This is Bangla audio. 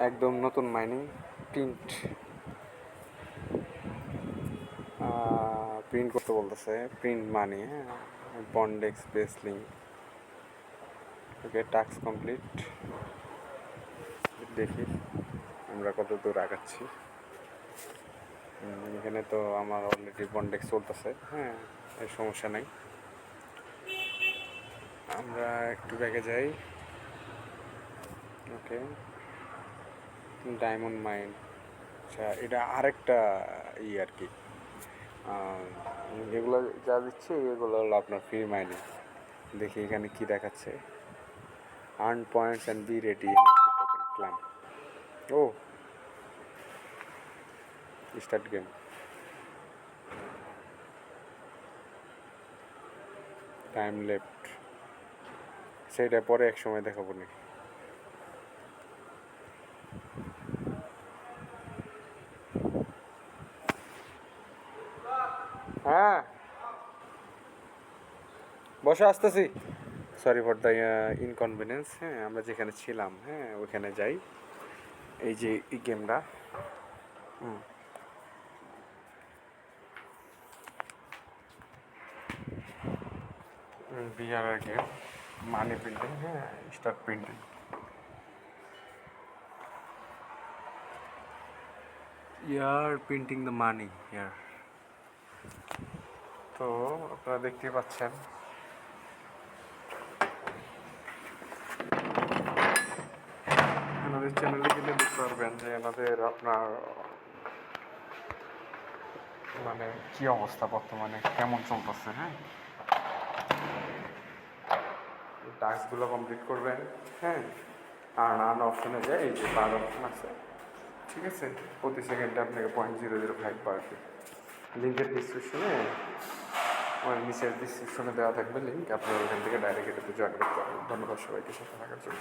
একদম নতুন মাইনিং প্রিন্ট প্রিন্ট করতে বলতেছে, প্রিন্ট মানি। হ্যাঁ, বন্ডেক্স বেস লিঙ্ক। ওকে, টাস্ক কমপ্লিট। দেখি আমরা কত দূর আগাচ্ছি। এখানে তো আমার অলরেডি বন্ডেক্স চলতেছে। হ্যাঁ, এর সমস্যা নাই। আমরা একটু ব্যাগে যাই। ওকে, ডায়মন্ড মাইন। আচ্ছা, এটা আরেকটা আর কি, এগুলো যা দিচ্ছে এগুলো হলো আপনার ফ্রি মাইনিং। দেখি এখানে কি দেখাচ্ছে। Earn points and be ready token claim. ও, স্টার্ট গেম। টাইম লেফট, সেইটা পরে এক সময় দেখাবো নি। হ্যাঁ, বসে আসতেছি। Sorry for the inconvenience. হ্যাঁ, আমরা যেখানে ছিলাম, হ্যাঁ ওইখানে যাই। এই যে এই গেমটা, বিআর গেম, মানি প্রিন্টিং। হ্যাঁ, start printing. Yeah printing the money yeah. তো আপনারা দেখতে পাচ্ছেন আমাদের চ্যানেলে গেলে দেখতে পারবেন যে আমাদের আপনার মানে কি অবস্থা বর্তমানে, কেমন চলতেছে। হ্যাঁ, টাস্কগুলো কমপ্লিট করবেন। হ্যাঁ, আর্ন অপশনে যায়, এই যে বার অপশন আছে, ঠিক আছে। প্রতি সেকেন্ডে আপনাকে 0.005 পারবে। লিঙ্কের ডিসক্রিপশনে, আমার নিচের ডিসক্রিপশনে দেওয়া থাকবে লিঙ্ক, আপনারা ওখান থেকে ডাইরেক্ট এটাতে জয়েন করতে পারবেন। ধন্যবাদ সবাইকে সাথে থাকার জন্য।